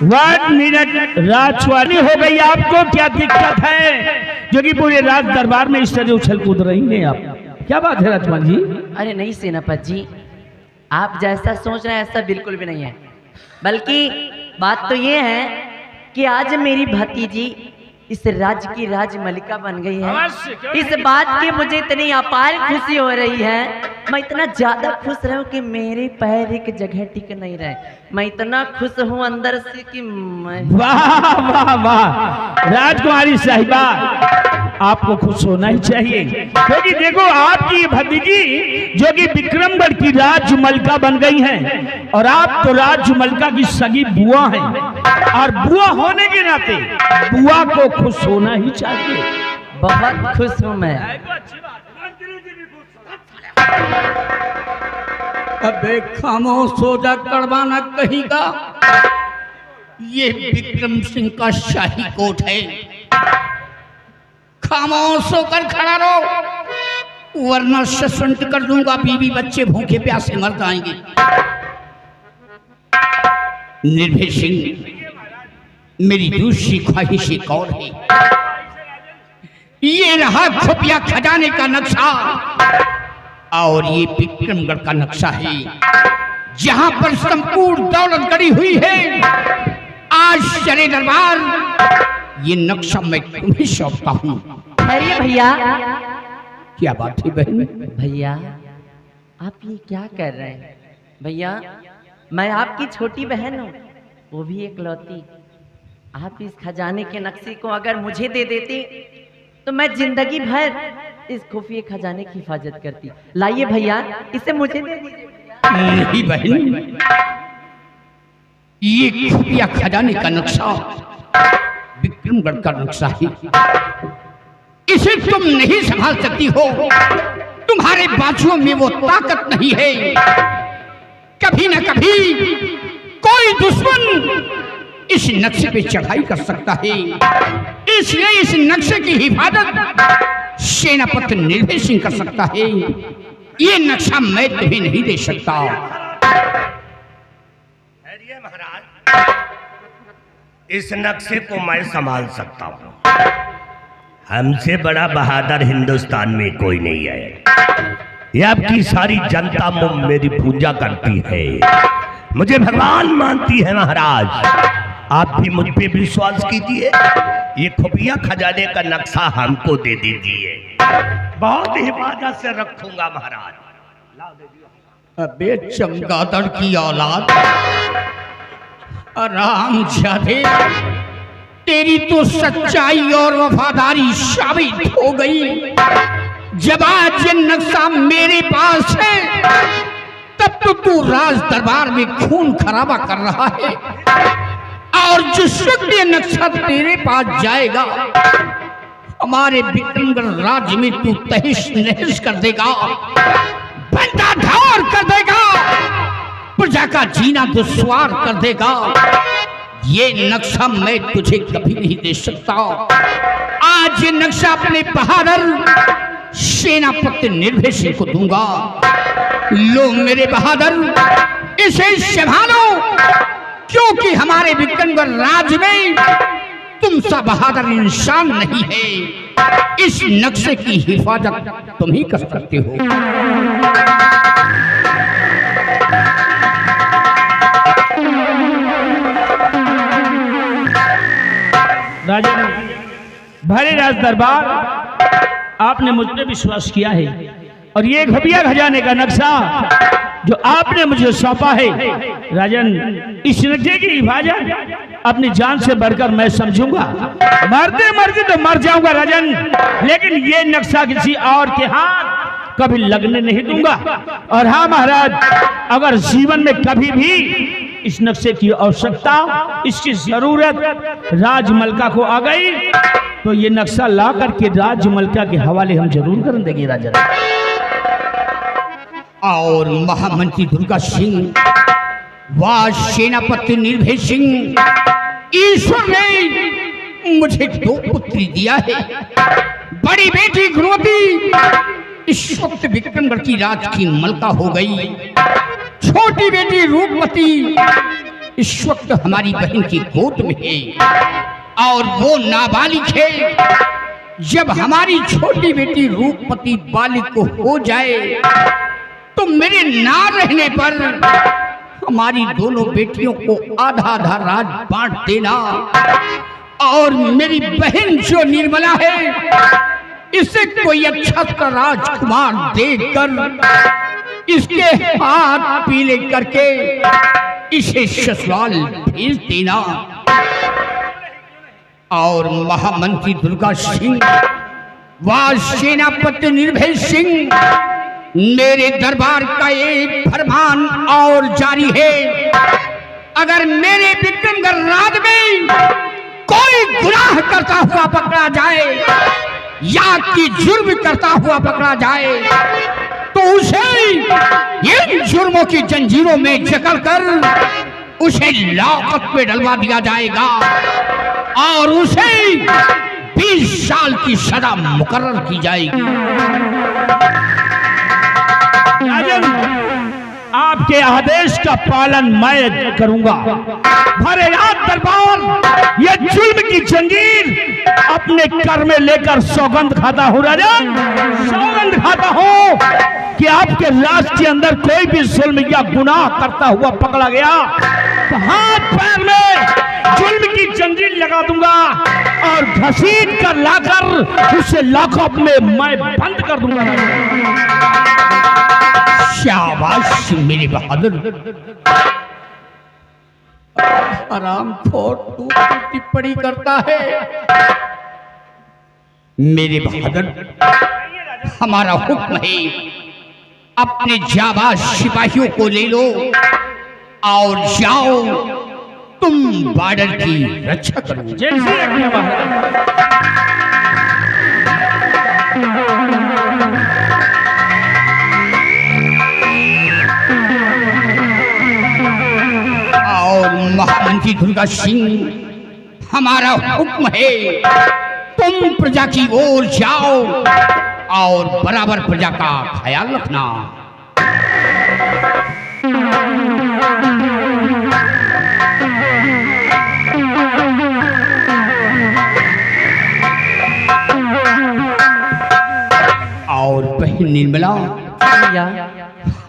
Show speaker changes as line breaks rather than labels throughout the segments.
1 minute Rajwani हो गई, आपको क्या दिक्कत है जो कि पूरे राज दरबार में इस तरह उछल कूद रही हैं आप? क्या बात है राजवान जी?
अरे नहीं सेनापति जी, आप जैसा सोच रहे हैं ऐसा बिल्कुल भी नहीं है, बल्कि बात तो ये है कि आज मेरी भतीजी इस राज्य की राजमलिका बन गई है। इस बात की मुझे इतनी अपार खुशी हो रही है, मैं इतना ज्यादा खुश रहूं कि मेरे पैर एक जगह टिक नहीं रहे। मैं इतना खुश हूं अंदर से कि मैं...
वाह वाह वाह राजकुमारी साहिबा, आपको खुश होना ही चाहिए, क्योंकि देखो आपकी भतीजी जो कि विक्रमगढ़ की राजमलिका बन गई हैं, और आप तो राजमलिका की सगी बुआ हैं, और बुआ होने के नाते बुआ को खुश होना ही चाहिए।
बहुत खुश हूं मैं।
अबे खामोश हो जा कड़वाना कहेगा, ये विक्रम सिंह का शाही कोट है। खामोश होकर खड़ा रहो, वरना ससुंट कर दूंगा, बीवी बच्चे भूखे प्यासे मर जाएंगे। निर्भय सिंह, मेरी दूसरी ख्वाहिश एक और है। ये रहा खुफिया खजाने का नक्शा, और ये विक्रमगढ़ का नक्शा है, जहां पर संपूर्ण दौलत गड़ी हुई है। आज चले दरबार, ये नक्शा मैं तुम्हें सौंपता हूँ।
अरे भैया,
क्या बात है बहन?
भैया आप ये क्या कर रहे हैं? भैया मैं आपकी छोटी बहन हूँ, वो भी एकलौती। आप इस खजाने के नक्शे को अगर मुझे दे देते तो मैं जिंदगी भर इस खुफिया खजाने की हिफाजत करती। लाइए भैया, इसे मुझे दे दीजिए।
नहीं बहन, ये खुफिया खजाने का नक्शा विक्रमगढ़ का नक्शा है, इसे तुम नहीं संभाल सकती हो। तुम्हारे बाजुओं में वो ताकत नहीं है। कभी न कभी कोई दुश्मन इस नक्शे पे चढ़ाई कर सकता है, इसलिए इस नक्शे की हिफाजत सेनापति निर्भय सिंह कर सकता है। ये नक्शा मैं तुम्हें नहीं दे सकता।
महाराज, इस नक्शे को मैं संभाल सकता हूँ। हमसे बड़ा बहादुर हिंदुस्तान में कोई नहीं है। ये आपकी सारी जनता मेरी पूजा करती है, मुझे भगवान मानती है। महाराज आप भी मुझ पे विश्वास कीजिए, ये खुफिया खजाने का नक्शा हमको दे दीजिए, बहुत हिफाजत से रखूंगा महाराज।
अबे चमगादड़ की औलाद, आराम जादे, तेरी तो सच्चाई और वफादारी साबित हो गई। जब आज ये नक्शा मेरे पास है, तब तो तू राज दरबार में खून खराबा कर रहा है, और जिस वक्त ये नक्शा तेरे पास जाएगा, हमारे विक्रमगढ़ राज्य में तू तहस नहस कर देगा, बंदा ढार कर देगा, प्रजा का जीना दुश्वार कर देगा। ये नक्शा मैं तुझे कभी नहीं दे सकता। आज ये नक्शा अपने बहादुर सेनापति निर्भय सिंह को दूंगा। लो मेरे बहादुर, इसे संभालो, क्योंकि हमारे विक्रमगढ़ राज्य में तुम सा बहादुर इंसान नहीं है। इस नक्शे की हिफाजत तुम ही कर सकते हो।
राजन, भरे राज दरबार, आपने मुझ पे विश्वास किया है, और ये खुफिया खजाने का नक्शा जो आपने मुझे सौंपा है, राजन, इस नक्शे की हिफाजत अपनी जान से बढ़कर मैं समझूंगा। मरते मरते तो मर जाऊंगा राजन, लेकिन ये नक्शा किसी और के हाथ कभी लगने नहीं दूंगा। और हाँ महाराज, अगर जीवन में कभी भी इस नक्शे की आवश्यकता, इसकी जरूरत राजमलका को आ गई तो ये नक्शा ला करके राजमलका के हवाले हम जरूर कर देंगे राजा।
और महामंत्री दुर्गा सिंह व सेनापति निर्भय सिंह, ईश्वर ने मुझे 2 पुत्री दिया है। बड़ी बेटी गुणवती इस वक्त विक्रमगढ़ की राज की मलका हो गई। छोटी बेटी रूपमती इस वक्त हमारी बहन की गोद में है और वो नाबालिग है। जब हमारी छोटी बेटी रूपमती बालिग को हो जाए तो मेरे ना रहने पर हमारी दोनों बेटियों को आधा आधा राज बांट देना और मेरी बहन जो निर्मला है इसे कोई अच्छा सा राजकुमार देकर इसके हाथ पीले करके इसे ससुराल भेज देना। और महामंत्री दुर्गा सिंह व सेनापति निर्भय सिंह, मेरे दरबार का एक फरमान और जारी है। अगर मेरे विक्रमगढ़ राज में कोई गुनाह करता हुआ पकड़ा जाए या कि जुर्म करता हुआ पकड़ा जाए तो उसे इन जुर्मों की जंजीरों में जकड़कर उसे लाकत में डलवा दिया जाएगा और उसे 20 साल की सजा मुकर्रर की जाएगी।
राजन, आपके आदेश का पालन मैं करूंगा। भरे याद दरबार ये जुल्म की जंजीर अपने कर में लेकर सौगंध खाता हूँ राजन, सौगंध खाता हूँ कि आपके राज के अंदर कोई भी जुल्म या गुनाह करता हुआ पकड़ा गया तो हाथ पैर में जुल्म की जंजीर लगा दूंगा और घसीट कर लाकर उसे लॉकअप में मैं बंद कर दूंगा।
शाबाश मेरे बहादुर। आराम खोर तू टिप्पणी करता है। मेरे बहादुर, हमारा हुक्म है अपने जाबाज सिपाहियों को ले लो और जाओ तुम बॉर्डर की रक्षा करो।
जैसे आज्ञा महाराज।
और महामंत्री दुर्गा सिंह, हमारा हुक्म है तुम प्रजा की ओर जाओ और बराबर प्रजा का ख्याल रखना। और बहन निर्मला,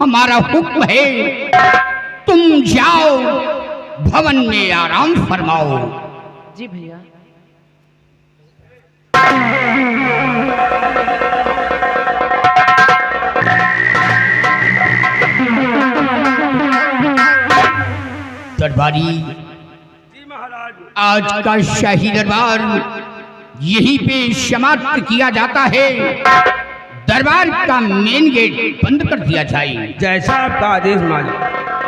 हमारा हुक्म है तुम जाओ भवन में आराम फरमाओ।
जी भैया।
दरबारी, आज का शाही दरबार यहीं पे समाप्त किया जाता है। दरबार का मेन गेट बंद कर दिया जाए।
जैसा आपका आदेश मालिक।